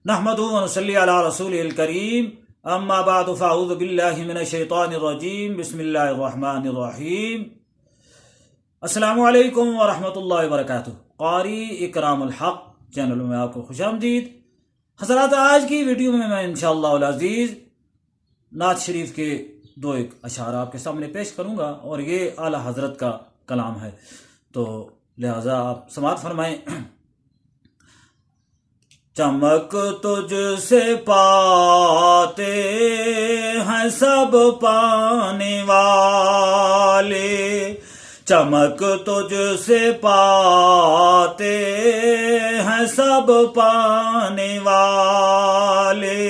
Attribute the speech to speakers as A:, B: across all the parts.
A: نحمدہ و نصلی علی رسولہ الکریم اما بعد فاعوذ باللہ من الشیطان الرجیم بسم اللہ الرحمن الرحیم السلام علیکم ورحمۃ اللہ وبرکاتہ۔ قاری اکرام الحق چینل میں آپ کو خوش آمدید حضرات۔ آج کی ویڈیو میں انشاءاللہ العزیز نعت شریف کے دو ایک اشعار آپ کے سامنے پیش کروں گا اور یہ اعلیٰ حضرت کا کلام ہے، تو لہٰذا آپ سماعت فرمائیں۔ چمک تجھ سے پاتے ہیں سب پانے والے، چمک تجھ سے پاتے ہیں سب پانے والے،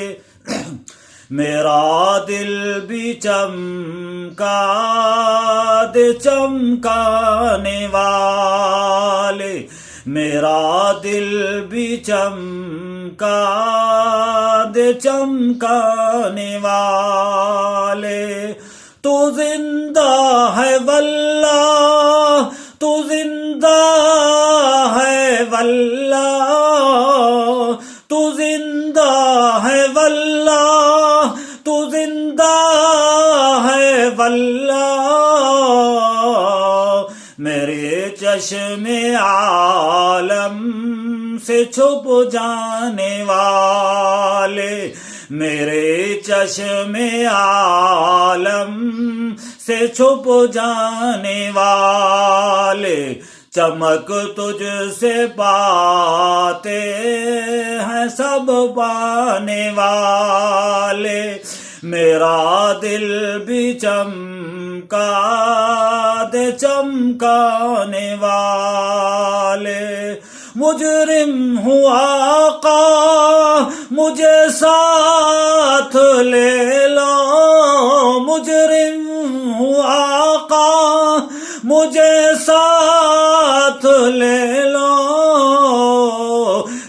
A: میرا دل بھی چمکا دے چمکانے والے، میرا دل بھی چمکا دے چمکانے والے، تو زندہ ہے واللہ، تو زندہ ہے واللہ، تو زندہ ہے واللہ، تو زندہ ہے واللہ، میرے چشم عالم سے چھپ جانے والے، میرے چشم عالم سے چھپ جانے والے، چمک تجھ سے پاتے ہیں سب پانے والے، میرا دل بھی چمکا دے چمکانے والے، مجرم ہوں آقا مجھے ساتھ لے لو، مجرم ہوں آقا مجھے ساتھ لے لو،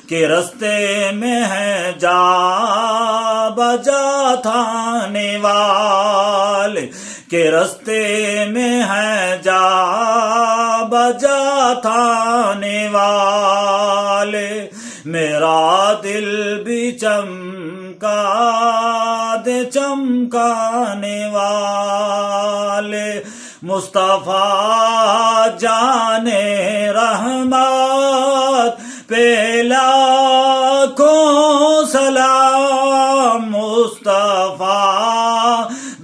A: کہ رستے میں ہے جا بجا تھانے والے، کہ رستے میں ہے جا بجا تھانے والے، میرا دل بھی چمکا دے چمکانے والے، مصطفیٰ جانے رحمت پہ لاکھوں سلام، مصطفیٰ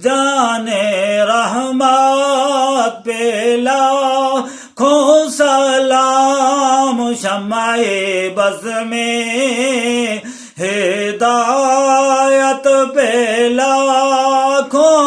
A: جانے رحمت پہ لاکھوں سلام، شمع بز میں ہدایت پہ لاکھوں